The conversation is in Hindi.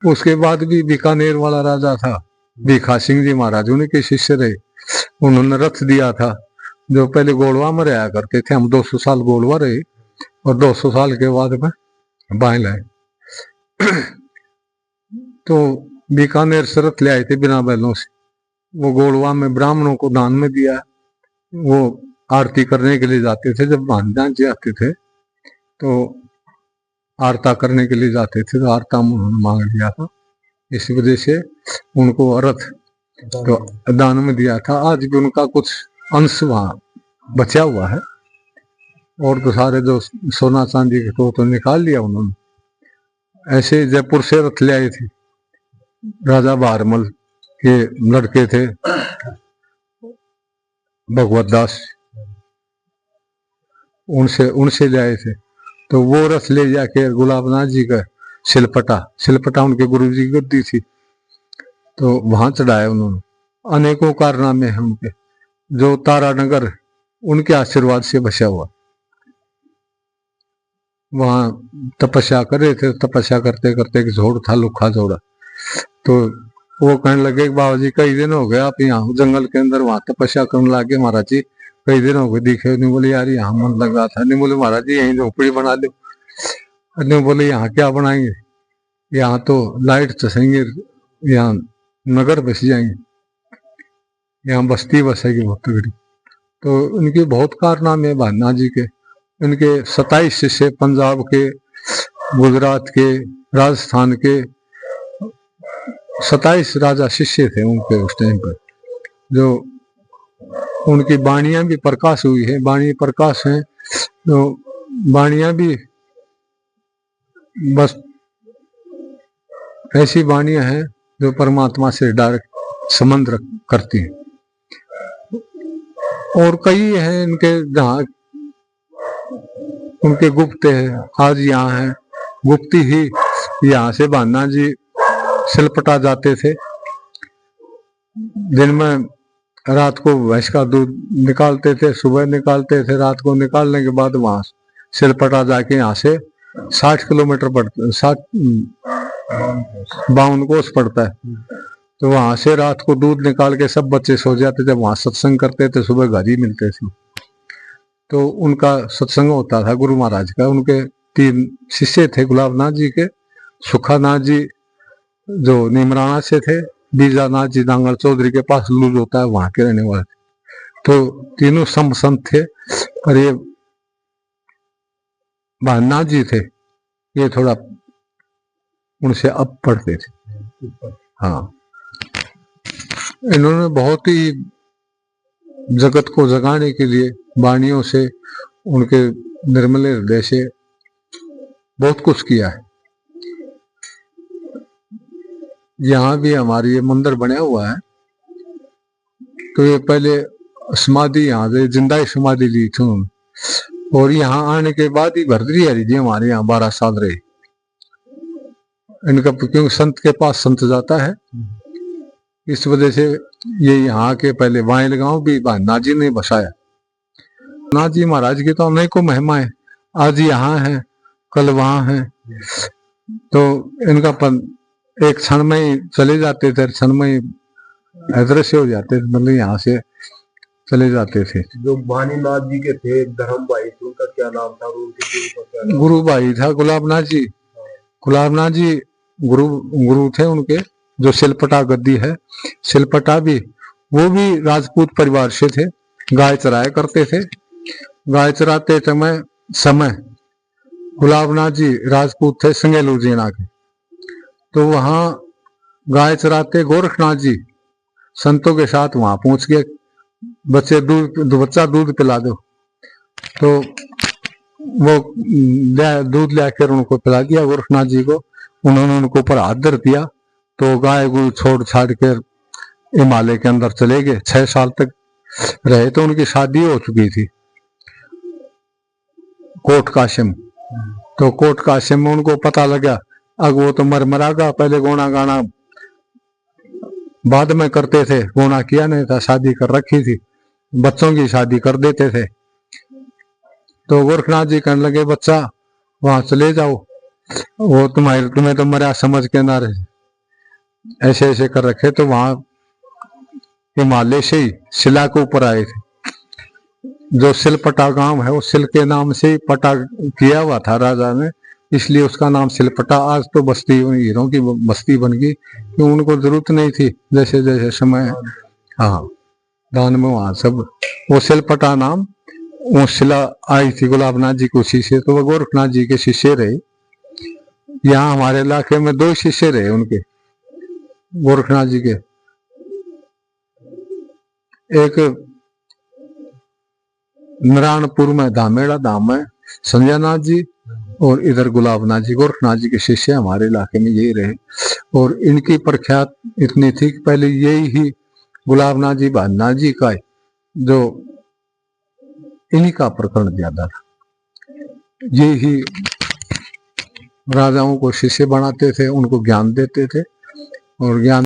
उसके बाद भी बीकानेर वाला राजा था भीखा सिंह जी महाराज, उनके शिष्य रहे। उन्होंने रथ दिया था, जो पहले गोलवा में रहा करते थे। हम 200 साल गोलवा रहे और 200 साल के बाद में बाएं लाए। तो बीकानेर से रथ ले आए थे बिना बैलों से, वो गोलवा में ब्राह्मणों को दान में दिया। वो आरती करने के लिए जाते थे, जब भांजान जी आते थे तो आरता करने के लिए जाते थे, तो आरता उन्होंने मांग लिया था, इस वजह से उनको रथ तो दान में दिया था। आज भी उनका कुछ अंश वहाँ बचा हुआ है, और तो सारे जो सोना चांदी के तो निकाल लिया उन्होंने। ऐसे जयपुर से रथ ले आए थे, राजा बारमल के लड़के थे भगवत दास, उनसे ले आए थे। तो वो रथ ले जाके गुलाबनाथ जी का सिलपटा उनके गुरु जी की गद्दी थी, तो वहां चढ़ाया उन्होंने। अनेकों कारनामे हैं उनके, जो तारानगर उनके आशीर्वाद से बचा हुआ। वहां तपस्या कर रहे थे, तपस्या करते करते एक झोड़ था, लुखा झोड़ा, तो वो कहने लगे बाबा जी कई दिन हो गए आप यहाँ जंगल के अंदर वहां तपस्या करने लगे, महाराज जी कई दिन हो गए दिखे नहीं। बोले यार यहाँ मन लग रहा था। नहीं बोले महाराज जी यहीं झोपड़ी बना लो। नहीं बोले यहाँ क्या बनाएंगे, यहाँ तो लाइट चसेंगे, यहाँ नगर बस जाएंगे, यहाँ बस्ती बसेगी बहुत तगड़ी। तो उनके बहुत कारनामे भान्ना जी के। उनके 27 शिष्य पंजाब के, गुजरात के, राजस्थान के 27 राजा शिष्य थे उनके उस टाइम पर। जो उनकी वाणियां भी प्रकाश हुई है, वाणी प्रकाश है, तो वाणियां भी बस ऐसी वाणियां हैं जो परमात्मा से डायरेक्ट संबंध करती हैं। और कई हैं इनके जहाँ उनके गुप्त है, आज यहाँ है गुप्ती ही। यहाँ से भान्ना जी सिलपटा जाते थे, दिन में रात को भैंस का दूध निकालते थे, सुबह निकालते थे, रात को निकालने के बाद वहां सिलपटा जाके यहाँ से 60 किलोमीटर पड़ता, 52 कोस पड़ता है। तो वहां से रात को दूध निकाल के सब बच्चे सो जाते, जब वहां सत्संग करते थे सुबह घर ही मिलते थे। तो उनका सत्संग होता था गुरु महाराज का। उनके 3 शिष्य थे गुलाबनाथ जी के, सुखानाथ जी जो निमराना से थे, बीजानाथ जी नांगल चौधरी के पास लूज होता है वहां के रहने वाले थे। तो तीनों संत थे, पर ये भान्ना जी थे ये थोड़ा उनसे अब पढ़ते थे। हाँ, इन्होंने बहुत ही जगत को जगाने के लिए वाणियों से, उनके निर्मल हृदय से बहुत कुछ किया है। यहाँ भी हमारी ये मंदिर बना हुआ है, तो ये पहले समाधि यहाँ से जिंदा समाधि ली थी उन्होंने, और यहाँ आने के बाद ही भरतरी हरि जी हमारे यहाँ 12 साल रहे। इनका क्योंकि संत के पास संत जाता है, इस वजह से ये यहाँ के पहले वाइल गांव भी भान्ना जी ने बसाया। नाथ जी महाराज की तो अनेकों महिमा है, आज यहाँ है कल वहाँ है। तो इनका एक क्षण में ही चले जाते थे, क्षण में ही अदृश्य हो जाते थे, मतलब यहाँ से चले जाते थे। जो वाणीनाथ जी के थे धर्म भाई, उनका क्या नाम था? उनके गुरु भाई था गुलाबनाथ जी। गुलाबनाथ जी गुरु थे उनके। जो सिलपटा गद्दी है, सिलपटा भी वो भी राजपूत परिवार से थे, गाय चराया करते थे। गाय चराते समय गुलाबनाथ जी राजपूत थे संगेलू जीना के, तो वहां गाय चराते गोरखनाथ जी संतों के साथ वहां पहुंच गए, बच्चा दूध पिला दो, तो वो दूध लेकर उनको पिला दिया गोरखनाथ जी को। उन्होंने उनको ऊपर हाथ धर दिया, तो गाय को छोड़ छाड़ कर हिमालय के अंदर चले गए। 6 साल तक रहे, तो उनकी शादी हो चुकी थी कोट काशिम। तो कोट काशिम में उनको पता लगा, अब वो तो मरागा, पहले गोना गाना बाद में करते थे, गोना किया नहीं था, शादी कर रखी थी, बच्चों की शादी कर देते थे। तो गोरखनाथ जी कहने लगे बच्चा वहां चले जाओ, वो तुम्हें तो मरा समझ के ना रहे, ऐसे ऐसे कर रखे, तो वहां हिमालय से ही शिला के ऊपर आए थे। जो सिलपटा गांव है वो सिल के नाम से ही पटा किया हुआ था राजा ने, इसलिए उसका नाम सिलपटा। आज तो बस्ती हीरों की बस्ती बन गई, कि उनको जरूरत नहीं थी, जैसे जैसे समय, हाँ, दान में वहां सब वो सिलपटा नाम, वो शिला आई थी गुलाब नाथ जी को शिष्य, तो वो गोरखनाथ जी के शिष्य रहे। यहाँ हमारे इलाके में 2 शिष्य रहे उनके, गोरखनाथ जी के। एक नारायणपुर में धामेड़ा धाम है संजय नाथ जी, और इधर गुलाब नाथ जी, गोरखनाथ जी के शिष्य हमारे इलाके में यही रहे। और इनकी प्रख्यात इतनी थी कि पहले यही ही गुलाब नाथ जी भाननाथ जी का, जो इन्हीं का प्रकरण ज्यादा था, ये ही राजाओं को शिष्य बनाते थे, उनको ज्ञान देते थे, और ज्ञान